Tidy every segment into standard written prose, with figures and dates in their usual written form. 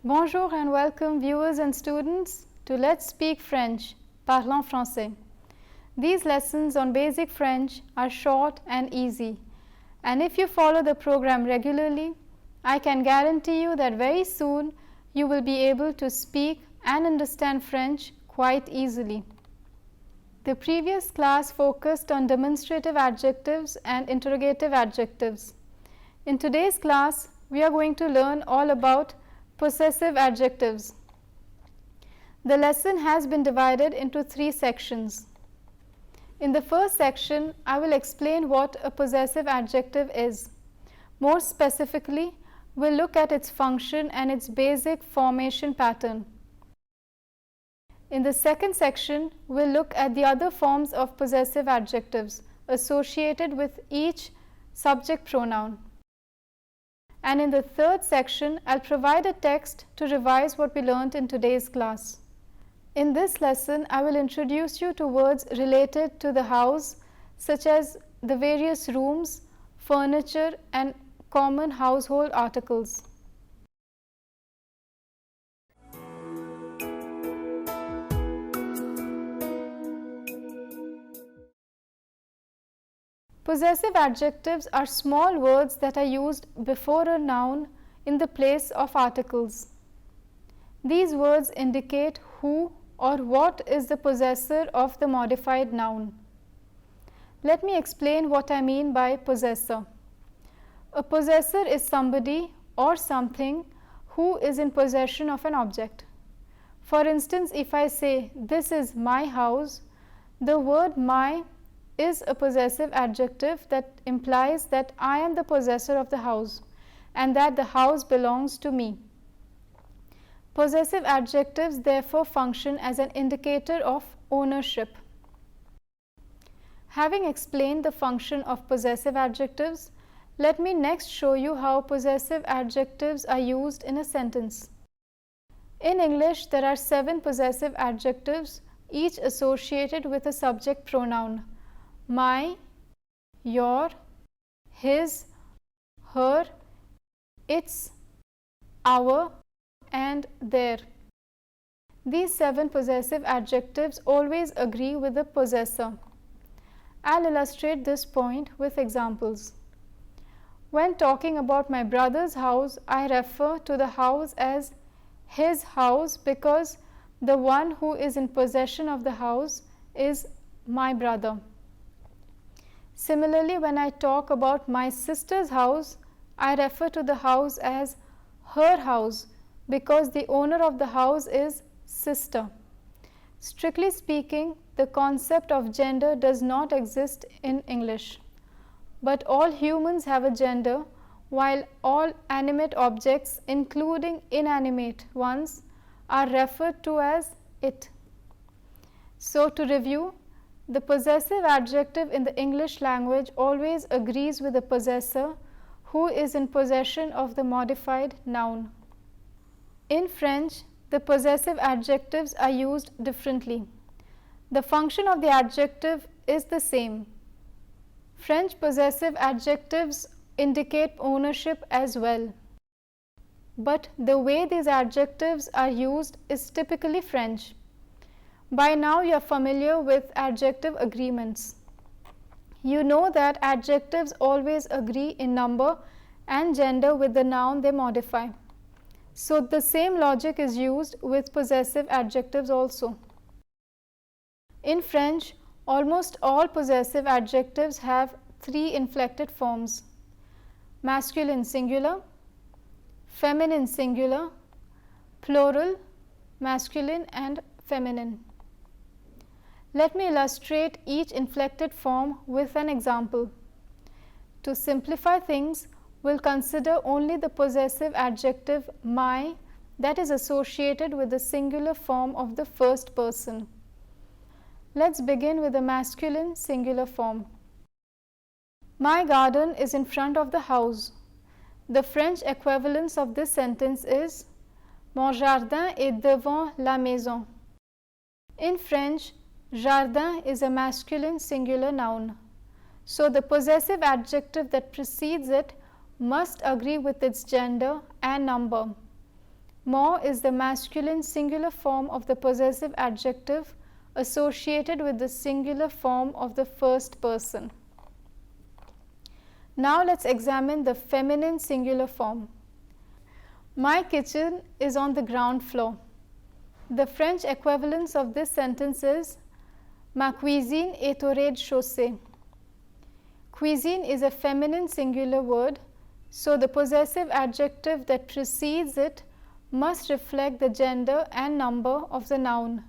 Bonjour and welcome viewers and students to Let's Speak French, Parlons Français. These lessons on basic French are short and easy, and if you follow the program regularly, I can guarantee you that very soon you will be able to speak and understand French quite easily. The previous class focused on demonstrative adjectives and interrogative adjectives. In today's class, we are going to learn all about possessive adjectives. The lesson has been divided into 3 sections. In the first section, I will explain what a possessive adjective is. More specifically, we'll look at its function and its basic formation pattern. In the second section, we'll look at the other forms of possessive adjectives associated with each subject pronoun. And in the third section, I'll provide a text to revise what we learned in today's class. In this lesson, I will introduce you to words related to the house, such as the various rooms, furniture, and common household articles. Possessive adjectives are small words that are used before a noun in the place of articles. These words indicate who or what is the possessor of the modified noun. Let me explain what I mean by possessor. A possessor is somebody or something who is in possession of an object. For instance, if I say, "This is my house," the word "my" is a possessive adjective that implies that I am the possessor of the house and that the house belongs to me. Possessive adjectives therefore function as an indicator of ownership. Having explained the function of possessive adjectives, let me next show you how possessive adjectives are used in a sentence. In English, there are 7 possessive adjectives, each associated with a subject pronoun: my, your, his, her, its, our, and their. These 7 possessive adjectives always agree with the possessor. I'll illustrate this point with examples. When talking about my brother's house, I refer to the house as his house because the one who is in possession of the house is my brother. Similarly, when I talk about my sister's house, I refer to the house as her house because the owner of the house is sister. Strictly speaking, the concept of gender does not exist in English, but all humans have a gender, while all animate objects, including inanimate ones, are referred to as it. So, to review, the possessive adjective in the English language always agrees with the possessor who is in possession of the modified noun. In French, the possessive adjectives are used differently. The function of the adjective is the same. French possessive adjectives indicate ownership as well. But the way these adjectives are used is typically French. By now you are familiar with adjective agreements. You know that adjectives always agree in number and gender with the noun they modify. So the same logic is used with possessive adjectives also. In French, almost all possessive adjectives have 3 inflected forms: masculine singular, feminine singular, plural, masculine and feminine. Let me illustrate each inflected form with an example. To simplify things, we'll consider only the possessive adjective my that is associated with the singular form of the first person. Let's begin with the masculine singular form. My garden is in front of the house. The French equivalence of this sentence is Mon jardin est devant la maison. In French, jardin is a masculine singular noun. So the possessive adjective that precedes it must agree with its gender and number. More is the masculine singular form of the possessive adjective associated with the singular form of the first person. Now let's examine the feminine singular form. My kitchen is on the ground floor. The French equivalence of this sentence is Ma cuisine est au rez-de-chaussée. Cuisine is a feminine singular word, so the possessive adjective that precedes it must reflect the gender and number of the noun.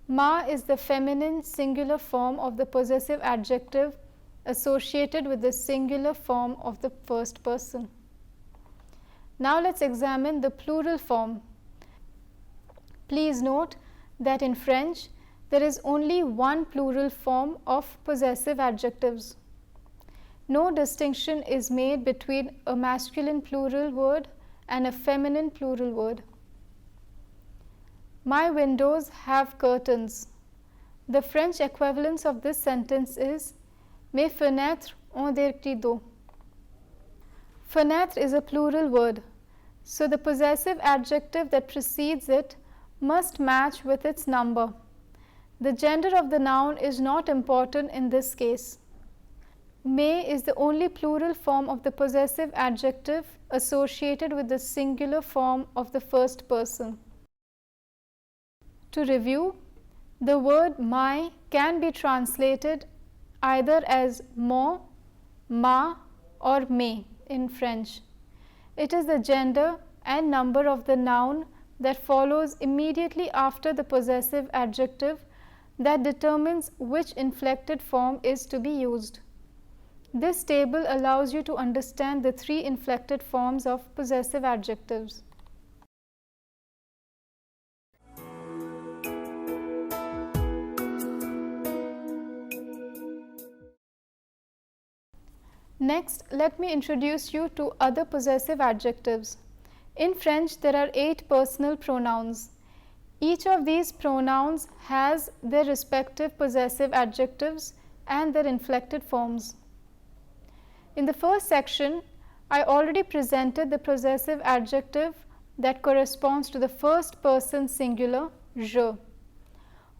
Ma is the feminine singular form of the possessive adjective associated with the singular form of the first person. Now let's examine the plural form. Please note that in French there is only one plural form of possessive adjectives. No distinction is made between a masculine plural word and a feminine plural word. My windows have curtains. The French equivalence of this sentence is Mes fenêtres ont des rideaux. Fenêtre is a plural word, so the possessive adjective that precedes it must match with its number. The gender of the noun is not important in this case. Mes is the only plural form of the possessive adjective associated with the singular form of the first person. To review, the word my can be translated either as mon, ma or mes in French. It is the gender and number of the noun that follows immediately after the possessive adjective that determines which inflected form is to be used. This table allows you to understand the three inflected forms of possessive adjectives. Next, let me introduce you to other possessive adjectives. In French, there are 8 personal pronouns. Each of these pronouns has their respective possessive adjectives and their inflected forms. In the first section, I already presented the possessive adjective that corresponds to the first person singular, je.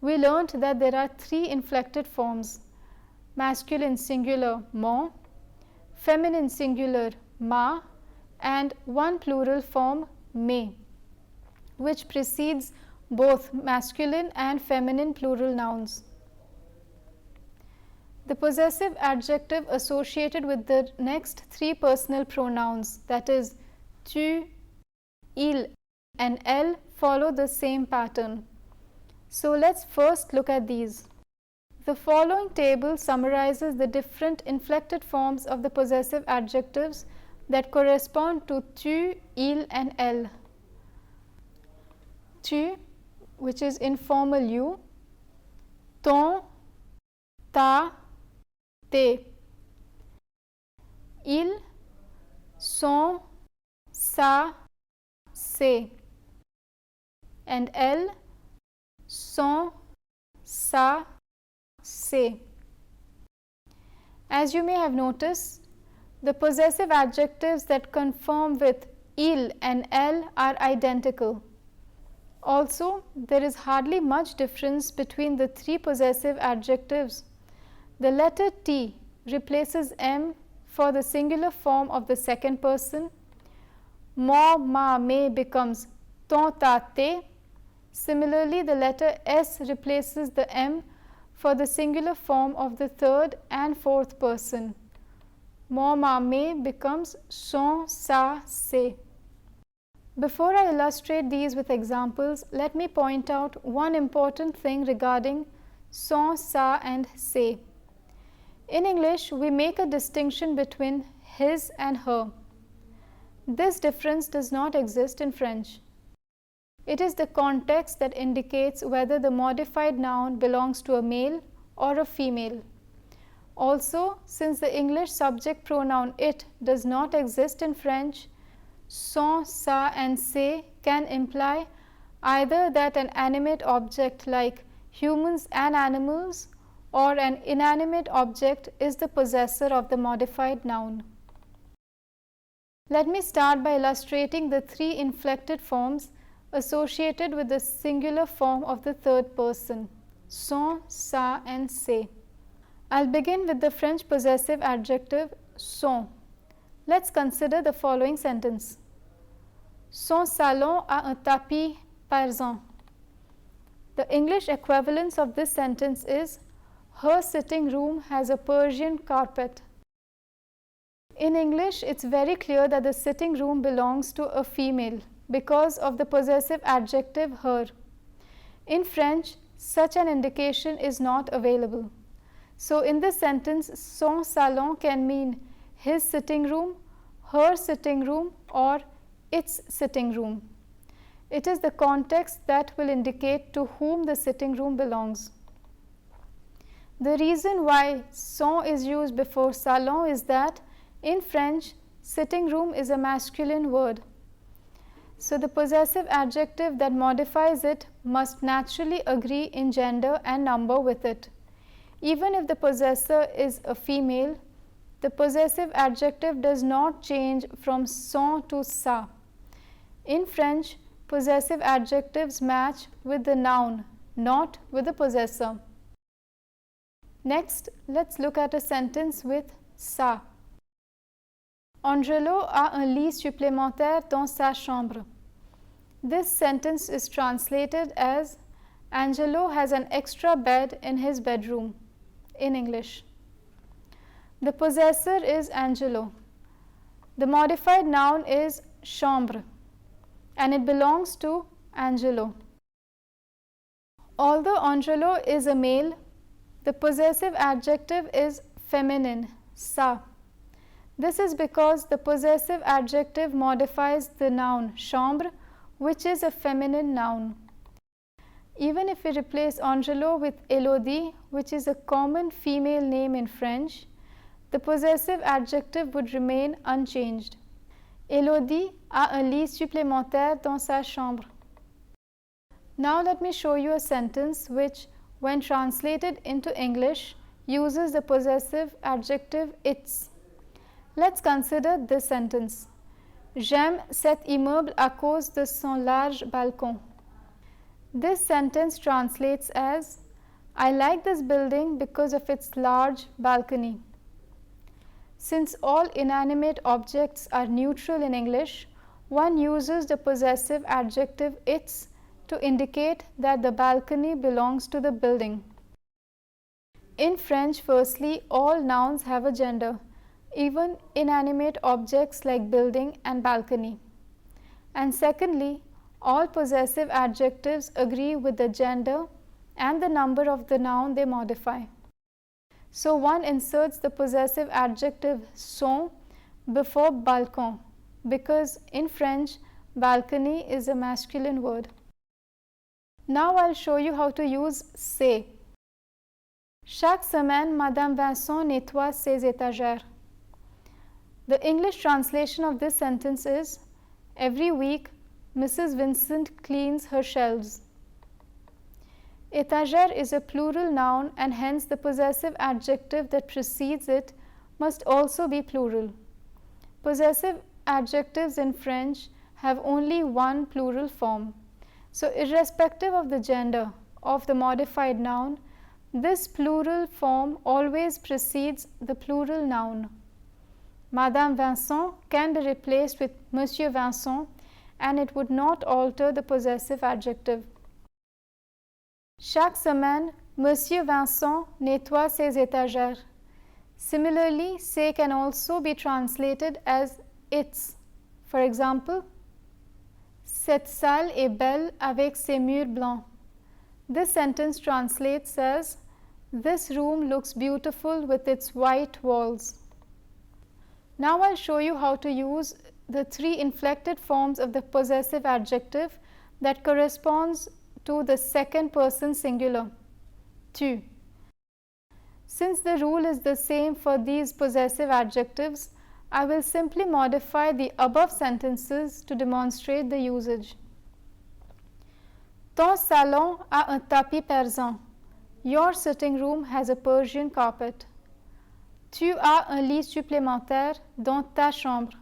We learnt that there are 3 inflected forms: masculine singular, mon, feminine singular, ma, and one plural form, mes, which precedes both masculine and feminine plural nouns. The possessive adjective associated with the next 3 personal pronouns, that is, tu, il, and elle, follow the same pattern. So let's first look at these. The following table summarizes the different inflected forms of the possessive adjectives that correspond to tu, il, and elle. Tu, which is informal you, ton, ta, te. Il, son, sa, se. And elle, son, sa, se. As you may have noticed, the possessive adjectives that conform with il and elle are identical. Also, there is hardly much difference between the 3 possessive adjectives. The letter T replaces M for the singular form of the second person. Mon, ma, me becomes ton, ta, te. Similarly, the letter S replaces the M for the singular form of the third and fourth person. Mon, ma, me becomes son, sa, se. Before I illustrate these with examples, let me point out one important thing regarding son, sa, and se. In English, we make a distinction between his and her. This difference does not exist in French. It is the context that indicates whether the modified noun belongs to a male or a female. Also, since the English subject pronoun it does not exist in French, son, sa, and se can imply either that an animate object like humans and animals or an inanimate object is the possessor of the modified noun. Let me start by illustrating the three inflected forms associated with the singular form of the third person, sont, ça and c'est. I'll begin with the French possessive adjective son. Let's consider the following sentence. Son salon a un tapis persan. The English equivalence of this sentence is her sitting room has a Persian carpet. In English, it's very clear that the sitting room belongs to a female because of the possessive adjective her. In French, such an indication is not available. So, in this sentence, son salon can mean his sitting room, her sitting room or its sitting room. It is the context that will indicate to whom the sitting room belongs. The reason why son is used before salon is that in French, sitting room is a masculine word. So, the possessive adjective that modifies it must naturally agree in gender and number with it. Even if the possessor is a female, the possessive adjective does not change from son to ça. In French, possessive adjectives match with the noun, not with the possessor. Next, let's look at a sentence with ça. Angelo a un lit supplémentaire dans sa chambre. This sentence is translated as Angelo has an extra bed in his bedroom in English. The possessor is Angelo. The modified noun is chambre and it belongs to Angelo. Although Angelo is a male, the possessive adjective is feminine, ça. This is because the possessive adjective modifies the noun chambre, which is a feminine noun. Even if we replace Angelo with Elodie, which is a common female name in French, the possessive adjective would remain unchanged. Elodie a un lit supplémentaire dans sa chambre. Now let me show you a sentence which, when translated into English, uses the possessive adjective its. Let's consider this sentence. J'aime cet immeuble à cause de son large balcon. This sentence translates as I like this building because of its large balcony. Since all inanimate objects are neutral in English, one uses the possessive adjective its to indicate that the balcony belongs to the building. In French, firstly, all nouns have a gender, even inanimate objects like building and balcony. And secondly, all possessive adjectives agree with the gender and the number of the noun they modify. So, one inserts the possessive adjective son before balcon because in French, balcony is a masculine word. Now, I'll show you how to use c'est. Chaque semaine, Madame Vincent nettoie ses étagères. The English translation of this sentence is every week, Mrs. Vincent cleans her shelves. Étagère is a plural noun and hence the possessive adjective that precedes it must also be plural. Possessive adjectives in French have only one plural form. So, irrespective of the gender of the modified noun, this plural form always precedes the plural noun. Madame Vincent can be replaced with Monsieur Vincent and it would not alter the possessive adjective. Chaque semaine, Monsieur Vincent nettoie ses étagères. Similarly, c'est can also be translated as its. For example, cette salle est belle avec ses murs blancs. This sentence translates as this room looks beautiful with its white walls. Now, I'll show you how to use the three inflected forms of the possessive adjective that corresponds to the second person singular, tu. Since the rule is the same for these possessive adjectives, I will simply modify the above sentences to demonstrate the usage. Ton salon a un tapis persan. Your sitting room has a Persian carpet. Tu as un lit supplémentaire dans ta chambre.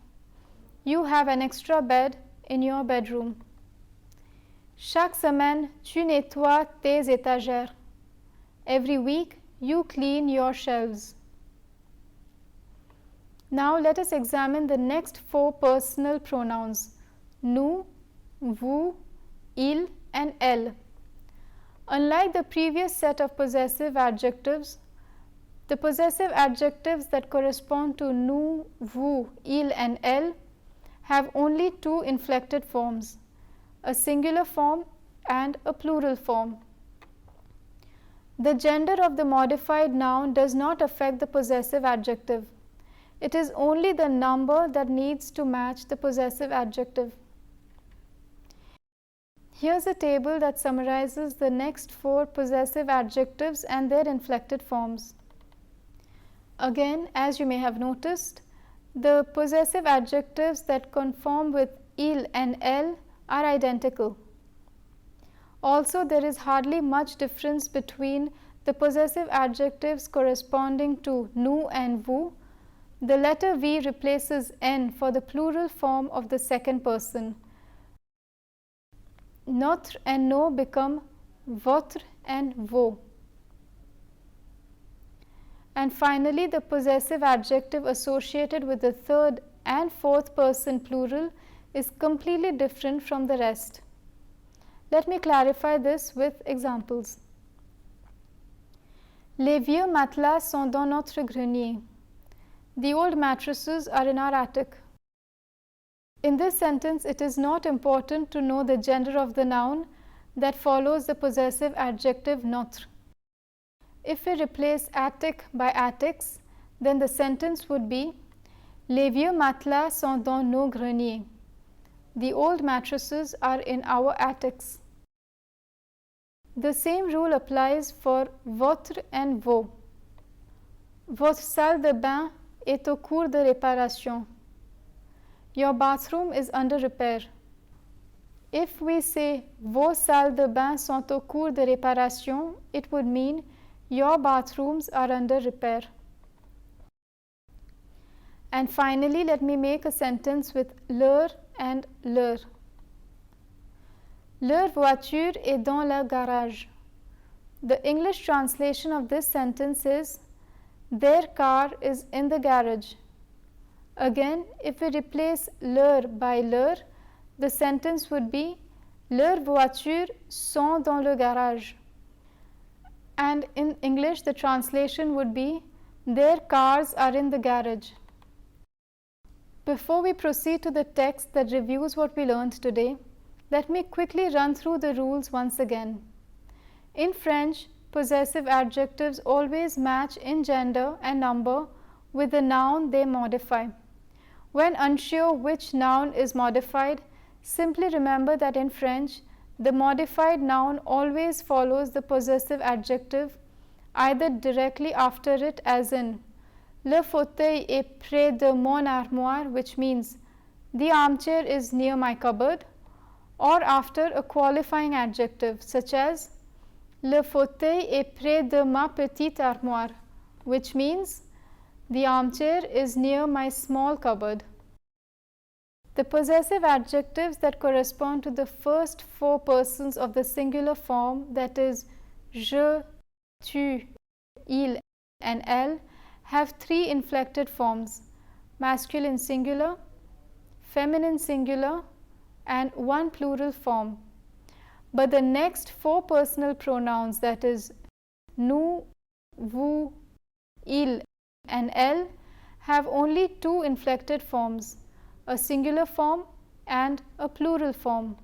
You have an extra bed in your bedroom. Chaque semaine, tu nettoies tes étagères. Every week, you clean your shelves. Now let us examine the next 4 personal pronouns: nous, vous, il, and elle. Unlike the previous set of possessive adjectives, the possessive adjectives that correspond to nous, vous, il, and elle have only 2 inflected forms, a singular form and a plural form. The gender of the modified noun does not affect the possessive adjective. It is only the number that needs to match the possessive adjective. Here's a table that summarizes the next 4 possessive adjectives and their inflected forms. Again, as you may have noticed, the possessive adjectives that conform with il and elle are identical. Also, there is hardly much difference between the possessive adjectives corresponding to nous and vous. The letter V replaces N for the plural form of the second person. Notre and nos become votre and vos. And finally, the possessive adjective associated with the third and fourth person plural is completely different from the rest. Let me clarify this with examples. Les vieux matelas sont dans notre grenier. The old mattresses are in our attic. In this sentence, it is not important to know the gender of the noun that follows the possessive adjective notre. If we replace attic by attics, then the sentence would be Les vieux matelas sont dans nos greniers. The old mattresses are in our attics. The same rule applies for votre and vos. Votre salle de bain est au cours de réparation. Your bathroom is under repair. If we say vos salles de bain sont au cours de réparation, it would mean your bathrooms are under repair. And finally, let me make a sentence with leur and leur. Leur voiture est dans le garage. The English translation of this sentence is their car is in the garage. Again, if we replace leur by leur, the sentence would be leurs voitures sont dans le garage. And in English, the translation would be their cars are in the garage. Before we proceed to the text that reviews what we learned today, let me quickly run through the rules once again. In French, possessive adjectives always match in gender and number with the noun they modify. When unsure which noun is modified, simply remember that in French, the modified noun always follows the possessive adjective either directly after it, as in Le fauteuil est près de mon armoire, which means the armchair is near my cupboard, or after a qualifying adjective such as Le fauteuil est près de ma petite armoire, which means the armchair is near my small cupboard. The possessive adjectives that correspond to the first 4 persons of the singular form, that is je, tu, il, and elle, have 3 inflected forms: masculine singular, feminine singular, and 1 plural form. But the next 4 personal pronouns, that is nous, vous, il, and elle, have only 2 inflected forms, a singular form and a plural form.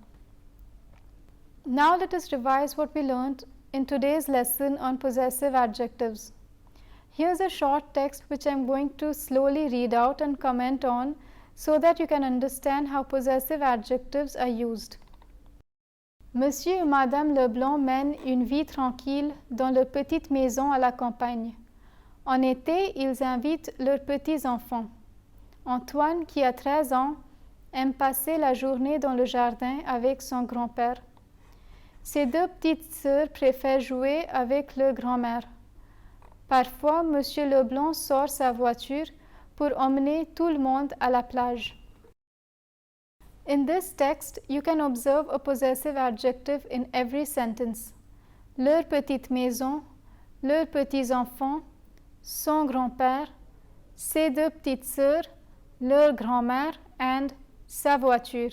Now let us revise what we learned in today's lesson on possessive adjectives. Here's a short text which I am going to slowly read out and comment on so that you can understand how possessive adjectives are used. Monsieur et Madame Leblanc mènent une vie tranquille dans leur petite maison à la campagne. En été, ils invitent leurs petits-enfants. Antoine, qui a 13 ans, aime passer la journée dans le jardin avec son grand-père. Ses 2 petites sœurs préfèrent jouer avec leur grand-mère. Parfois, Monsieur Leblanc sort sa voiture pour emmener tout le monde à la plage. In this text, you can observe a possessive adjective in every sentence. Leur petite maison, leurs petits-enfants, son grand-père, ses deux petites sœurs, leur grand-mère, and sa voiture.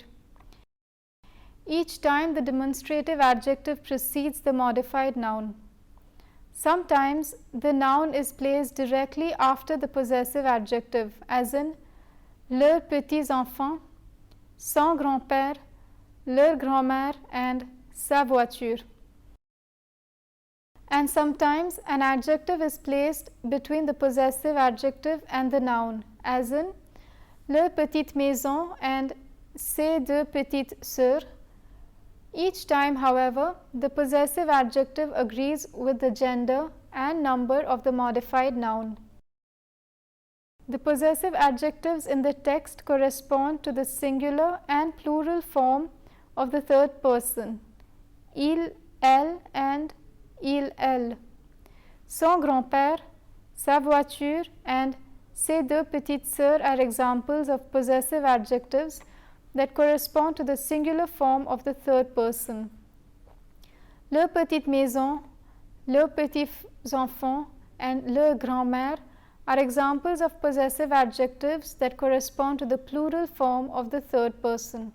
Each time the demonstrative adjective precedes the modified noun. Sometimes the noun is placed directly after the possessive adjective, as in leurs petits-enfants, son grand-père, leur grand-mère, and sa voiture. And sometimes an adjective is placed between the possessive adjective and the noun, as in leur petite maison and ses deux petites sœurs. Each time, however, the possessive adjective agrees with the gender and number of the modified noun. The possessive adjectives in the text correspond to the singular and plural form of the third person, il, elle, and il, elle. Son grand-père, sa voiture, and ses deux petites sœurs are examples of possessive adjectives that correspond to the singular form of the third person. Leur petite maison, leurs petits-enfants, and leur grand-mère are examples of possessive adjectives that correspond to the plural form of the third person.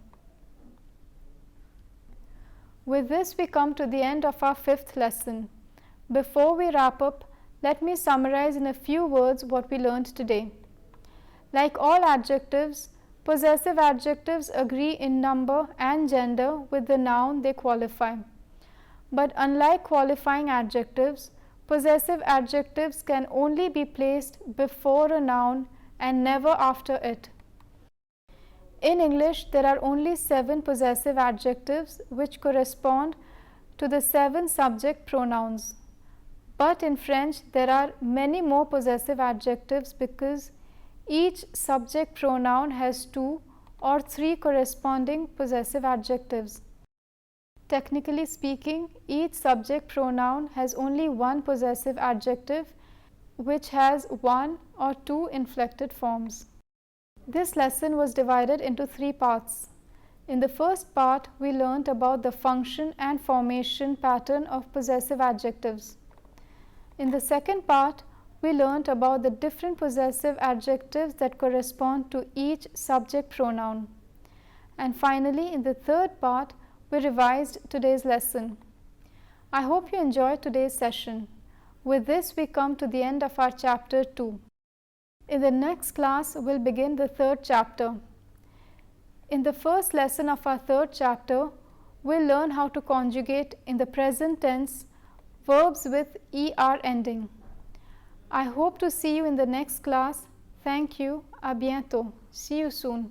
With this, we come to the end of our fifth lesson. Before we wrap up, let me summarize in a few words what we learned today. Like all adjectives, possessive adjectives agree in number and gender with the noun they qualify. But unlike qualifying adjectives, possessive adjectives can only be placed before a noun and never after it. In English, there are only 7 possessive adjectives which correspond to the 7 subject pronouns. But in French, there are many more possessive adjectives because each subject pronoun has 2 or 3 corresponding possessive adjectives. Technically speaking, each subject pronoun has only one possessive adjective which has 1 or 2 inflected forms. This lesson was divided into 3 parts. In the first part, we learnt about the function and formation pattern of possessive adjectives. In the second part, we learnt about the different possessive adjectives that correspond to each subject pronoun. And finally, in the third part, we revised today's lesson. I hope you enjoyed today's session. With this, we come to the end of our chapter 2. In the next class, we'll begin the third chapter. In the first lesson of our third chapter, we'll learn how to conjugate in the present tense verbs with ER ending. I hope to see you in the next class. Thank you. À bientôt. See you soon.